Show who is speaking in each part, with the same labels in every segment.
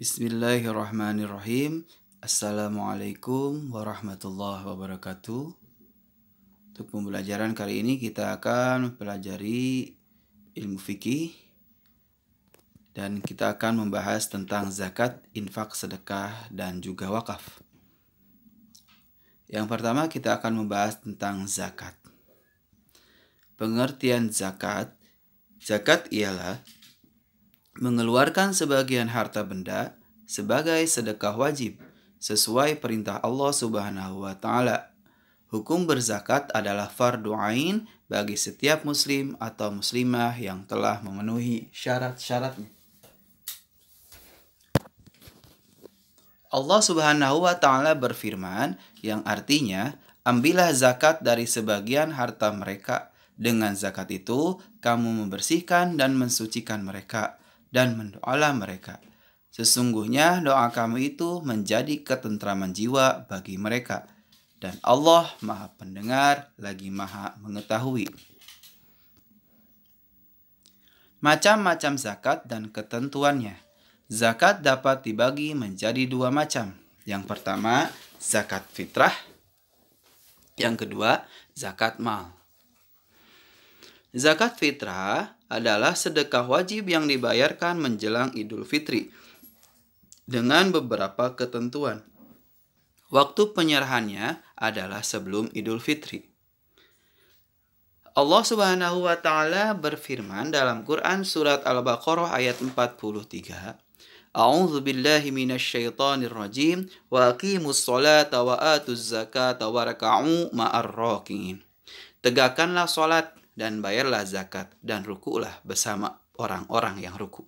Speaker 1: Bismillahirrahmanirrahim. Assalamualaikum warahmatullahi wabarakatuh. Untuk pembelajaran kali ini kita akan mempelajari ilmu fikih dan kita akan membahas tentang zakat, infak, sedekah, dan juga wakaf. Yang pertama kita akan membahas tentang zakat. Pengertian zakat. Zakat ialah mengeluarkan sebagian harta benda sebagai sedekah wajib sesuai perintah Allah Subhanahu wa taala. Hukum berzakat adalah fardu ain bagi setiap muslim atau muslimah yang telah memenuhi syarat-syaratnya. Allah Subhanahu wa taala berfirman yang artinya, ambillah zakat dari sebagian harta mereka. Dengan zakat itu, kamu membersihkan dan mensucikan mereka, dan mendoalah mereka. Sesungguhnya doa kamu itu menjadi ketentraman jiwa bagi mereka. Dan Allah Maha Pendengar lagi Maha Mengetahui. Macam-macam zakat dan ketentuannya. Zakat dapat dibagi menjadi dua macam. Yang pertama, zakat fitrah. Yang kedua, zakat mal. Zakat fitrah adalah sedekah wajib yang dibayarkan menjelang Idul Fitri dengan beberapa ketentuan. Waktu penyerahannya adalah sebelum Idul Fitri. Allah Subhanahu wa taala berfirman dalam Quran surat Al-Baqarah ayat 43. A'udzu billahi minasyaitonir rajim wa aqimus sholata wa atuz zakata warka'u ma'ar rakiin. Tegakkanlah salat dan bayarlah zakat dan ruku'lah bersama orang-orang yang ruku'.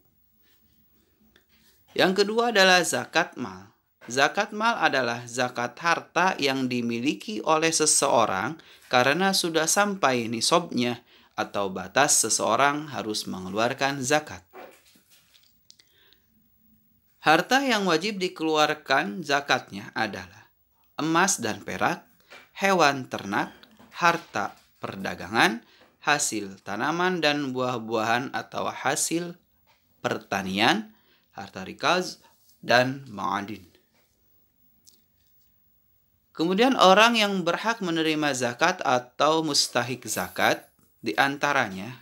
Speaker 1: Yang kedua adalah zakat mal. Zakat mal adalah zakat harta yang dimiliki oleh seseorang karena sudah sampai nisabnya atau batas seseorang harus mengeluarkan zakat. Harta yang wajib dikeluarkan zakatnya adalah emas dan perak, hewan ternak, harta perdagangan, hasil tanaman dan buah-buahan atau hasil pertanian, harta rikaz, dan ma'adin. Kemudian orang yang berhak menerima zakat atau mustahik zakat diantaranya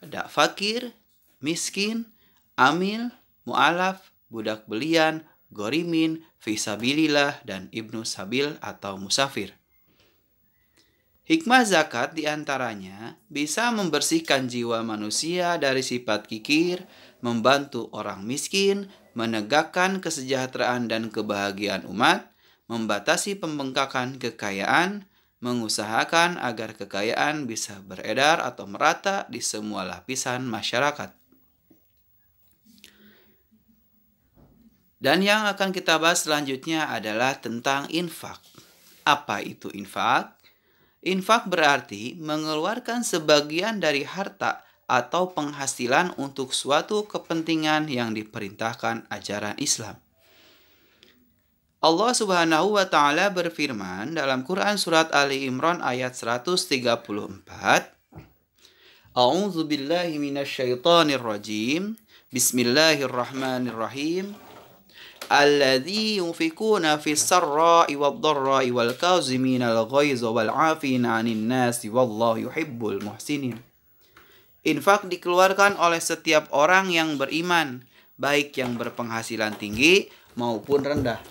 Speaker 1: ada fakir, miskin, amil, mu'alaf, budak belian, gorimin, fisabilillah, dan ibnu sabil atau musafir. Hikmah zakat diantaranya bisa membersihkan jiwa manusia dari sifat kikir, membantu orang miskin, menegakkan kesejahteraan dan kebahagiaan umat, membatasi pembengkakan kekayaan, mengusahakan agar kekayaan bisa beredar atau merata di semua lapisan masyarakat. Dan yang akan kita bahas selanjutnya adalah tentang infak. Apa itu infak? Infak berarti mengeluarkan sebagian dari harta atau penghasilan untuk suatu kepentingan yang diperintahkan ajaran Islam. Allah Subhanahu wa taala berfirman dalam Quran surat Ali Imran ayat 134. A'udzu billahi minasyaitonir rajim. Bismillahirrahmanirrahim. Alladzi yunfikuna fis sarra'i wad-dharra'i wal kazimina al-ghaiza wal 'afina 'anil nasi wallahu yuhibbul muhsinin. Infak dikeluarkan oleh setiap orang yang beriman, baik yang berpenghasilan tinggi maupun rendah.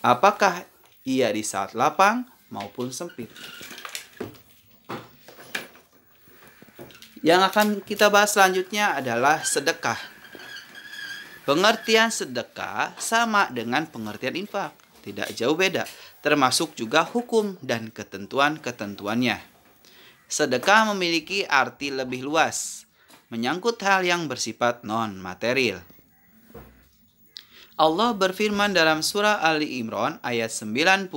Speaker 1: Apakah ia di saat lapang maupun sempit. Yang akan kita bahas selanjutnya adalah sedekah. Pengertian sedekah sama dengan pengertian infak, tidak jauh beda, termasuk juga hukum dan ketentuan-ketentuannya. Sedekah memiliki arti lebih luas, menyangkut hal yang bersifat non-material. Allah berfirman dalam surah Ali Imran ayat 92.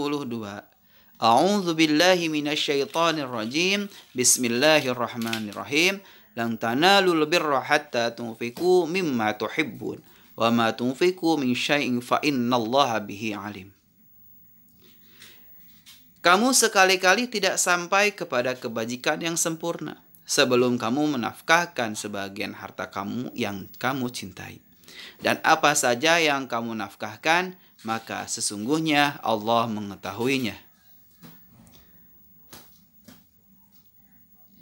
Speaker 1: A'udzu billahi minasyaitonir rajim. Bismillahirrahmanirrahim. Lan tanalul birra hatta tunfiqu mimma tuhibbun. Wa ma tunfiqu min syai'in fa innallaha bihi alim. Kamu sekali-kali tidak sampai kepada kebajikan yang sempurna sebelum kamu menafkahkan sebagian harta kamu yang kamu cintai. Dan apa saja yang kamu nafkahkan, maka sesungguhnya Allah mengetahuinya.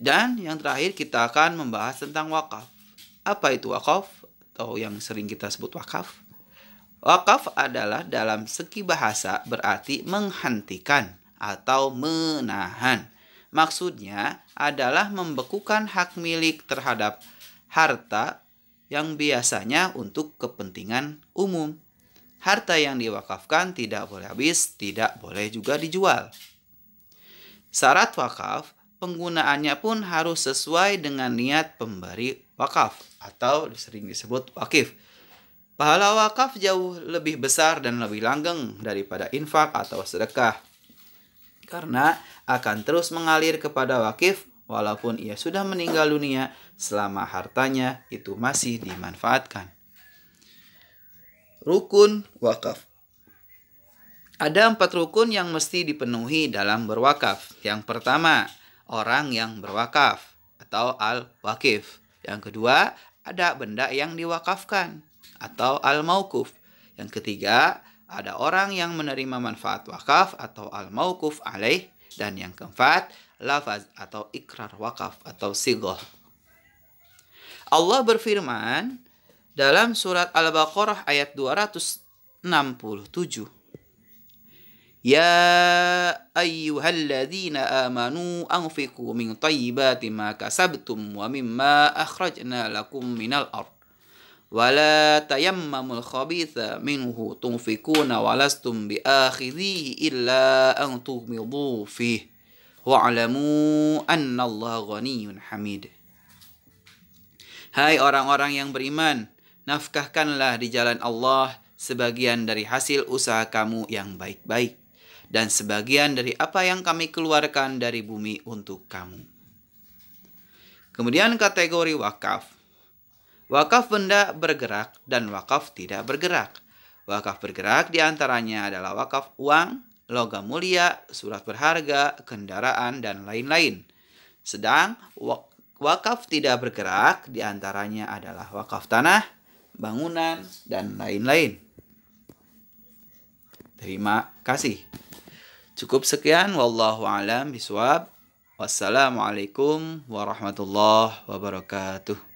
Speaker 1: Dan yang terakhir kita akan membahas tentang wakaf. Apa itu wakaf? Atau yang sering kita sebut wakaf? Wakaf adalah dalam segi bahasa berarti menghentikan atau menahan. Maksudnya adalah membekukan hak milik terhadap harta yang biasanya untuk kepentingan umum. Harta yang diwakafkan tidak boleh habis, tidak boleh juga dijual. Syarat wakaf, penggunaannya pun harus sesuai dengan niat pemberi wakaf atau sering disebut wakif. Pahala wakaf jauh lebih besar dan lebih langgeng daripada infak atau sedekah. Karena akan terus mengalir kepada wakif walaupun ia sudah meninggal dunia selama hartanya itu masih dimanfaatkan. Rukun wakaf. Ada 4 rukun yang mesti dipenuhi dalam berwakaf. Yang pertama, orang yang berwakaf atau al-wakif. Yang kedua, ada benda yang diwakafkan atau al-mauquf. Yang ketiga, ada orang yang menerima manfaat wakaf atau al-mauquf alaih. Dan yang keempat, lafaz atau ikrar wakaf atau sighah. Allah berfirman dalam surat Al-Baqarah ayat 267. Ya ayyuhalladzina amanu anfiqu min thayyibati ma kasabtum wa mimma akhrajna lakum minal ard. Wa la tayammamul khabitha minhu tunfikuna wa lastum biakhidhihi illa an tughmidu fihi. Wa'lamu annallaha ghaniyyun hamid. Hai orang-orang yang beriman, nafkahkanlah di jalan Allah sebagian dari hasil usaha kamu yang baik-baik dan sebagian dari apa yang kami keluarkan dari bumi untuk kamu. Kemudian kategori wakaf. Wakaf benda bergerak dan wakaf tidak bergerak. Wakaf bergerak diantaranya adalah wakaf uang, logam mulia, surat berharga, kendaraan, dan lain-lain. Sedang wakaf tidak bergerak diantaranya adalah wakaf tanah, bangunan, dan lain-lain. Terima kasih. Cukup sekian. Wallahu a'lam bishawab. Wassalamualaikum warahmatullahi wabarakatuh.